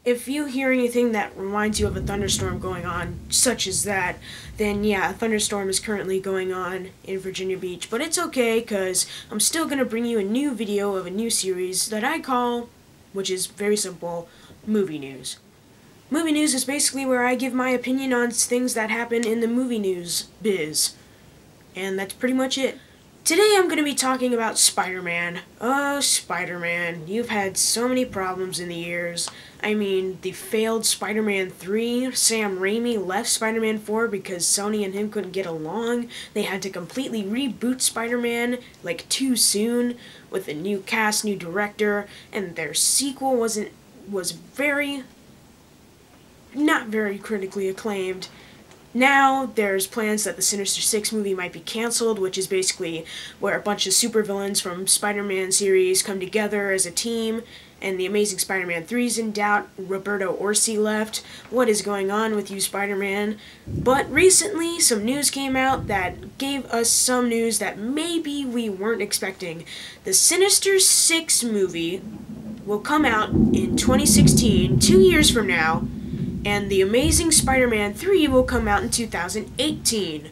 if you hear anything that reminds you of a thunderstorm going on, such as that, then yeah, a thunderstorm is currently going on in Virginia Beach. But it's okay, because I'm still going to bring you a new video of a new series that I call, which is very simple, Movie News. Movie news is basically where I give my opinion on things that happen in the movie news biz. And that's pretty much it. Today I'm going to be talking about Spider-Man. Oh, Spider-Man. You've had so many problems in the years. I mean, the failed Spider-Man 3, Sam Raimi left Spider-Man 4 because Sony and him couldn't get along. They had to completely reboot Spider-Man, like, too soon, with a new cast, new director, and their sequel was not very critically acclaimed. Now, there's plans that the Sinister Six movie might be canceled, which is basically where a bunch of supervillains from Spider-Man series come together as a team, and the Amazing Spider-Man 3's in doubt. Roberto Orci left. What is going on with you, Spider-Man? But recently, some news came out that gave us some news that maybe we weren't expecting. The Sinister Six movie will come out in 2016, 2 years from now, and The Amazing Spider-Man 3 will come out in 2018,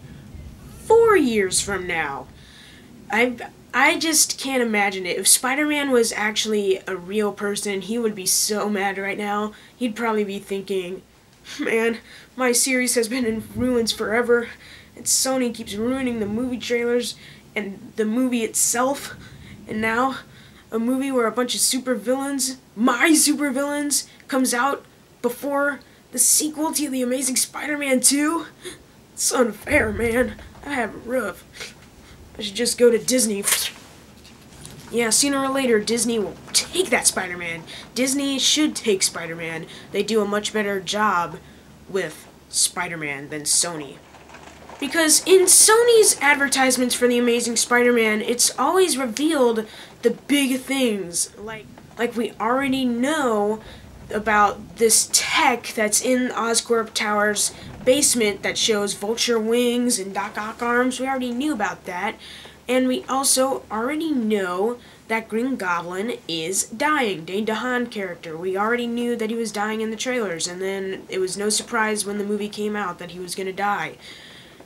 4 years from now. I just can't imagine it. If Spider-Man was actually a real person, he would be so mad right now. He'd probably be thinking, man, my series has been in ruins forever, and Sony keeps ruining the movie trailers and the movie itself, and now a movie where a bunch of supervillains, my supervillains, comes out before the sequel to The Amazing Spider-Man 2? It's unfair, man. I have it rough. I should just go to Disney. Yeah, sooner or later, Disney will take that Spider-Man. Disney should take Spider-Man. They do a much better job with Spider-Man than Sony. Because in Sony's advertisements for The Amazing Spider-Man, it's always revealed the big things. Like we already know about this tech that's in Oscorp Tower's basement that shows Vulture wings and Doc Ock arms. We already knew about that. And we also already know that Green Goblin is dying. Dane DeHaan character. We already knew that he was dying in the trailers, and then it was no surprise when the movie came out that he was gonna die.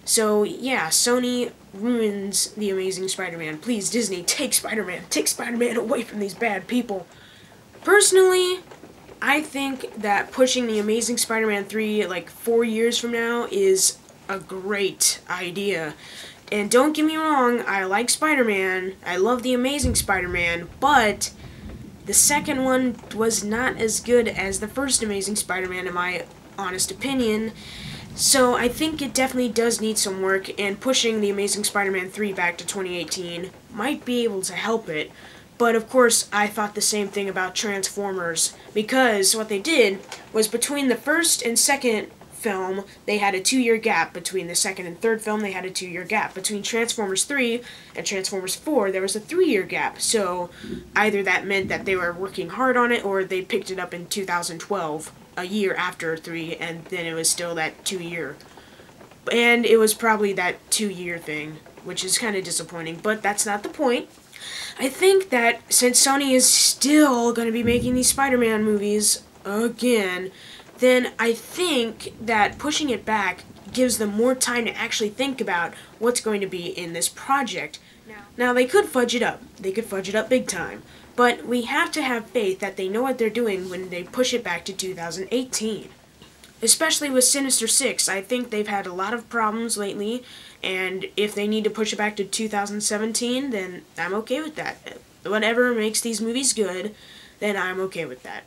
So yeah, Sony ruins The Amazing Spider-Man. Please, Disney, take Spider-Man. Take Spider-Man away from these bad people. Personally, I think that pushing The Amazing Spider-Man 3 like 4 years from now is a great idea. And don't get me wrong, I like Spider-Man, I love The Amazing Spider-Man, but the second one was not as good as the first Amazing Spider-Man in my honest opinion. So I think it definitely does need some work, and pushing The Amazing Spider-Man 3 back to 2018 might be able to help it. But of course, I thought the same thing about Transformers, because what they did was between the first and second film, they had a 2-year gap. Between the second and third film, they had a 2-year gap. Between Transformers 3 and Transformers 4, there was a 3-year gap. So either that meant that they were working hard on it, or they picked it up in 2012, a year after 3, and then it was still that 2-year. And it was probably that 2-year thing, which is kind of disappointing, but that's not the point. I think that since Sony is still going to be making these Spider-Man movies again, then I think that pushing it back gives them more time to actually think about what's going to be in this project. Now they could fudge it up. They could fudge it up big time. But we have to have faith that they know what they're doing when they push it back to 2018. Especially with Sinister Six, I think they've had a lot of problems lately, and if they need to push it back to 2017, then I'm okay with that. Whatever makes these movies good, then I'm okay with that.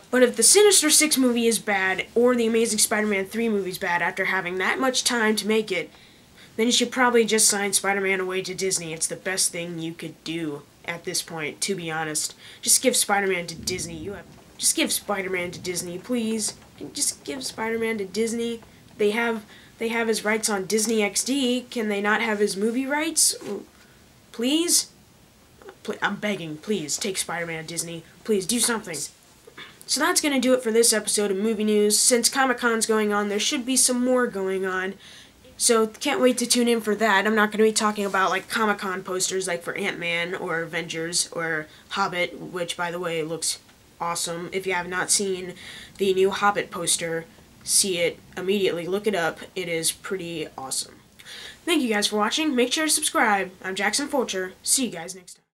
But if the Sinister Six movie is bad, or the Amazing Spider-Man 3 movie is bad after having that much time to make it, then you should probably just sign Spider-Man away to Disney. It's the best thing you could do at this point, to be honest. Just give Spider-Man to Disney. Just give Spider-Man to Disney, please. Just give Spider-Man to Disney. They have his rights on Disney XD. Can they not have his movie rights? Please? I'm begging, please, take Spider-Man to Disney. Please, do something. So that's going to do it for this episode of Movie News. Since Comic-Con's going on, there should be some more going on. So can't wait to tune in for that. I'm not going to be talking about like Comic-Con posters like for Ant-Man or Avengers or Hobbit, which by the way looks awesome. If you have not seen the new Hobbit poster, see it immediately. Look it up. It is pretty awesome. Thank you guys for watching. Make sure to subscribe. I'm Jackson Fulcher. See you guys next time.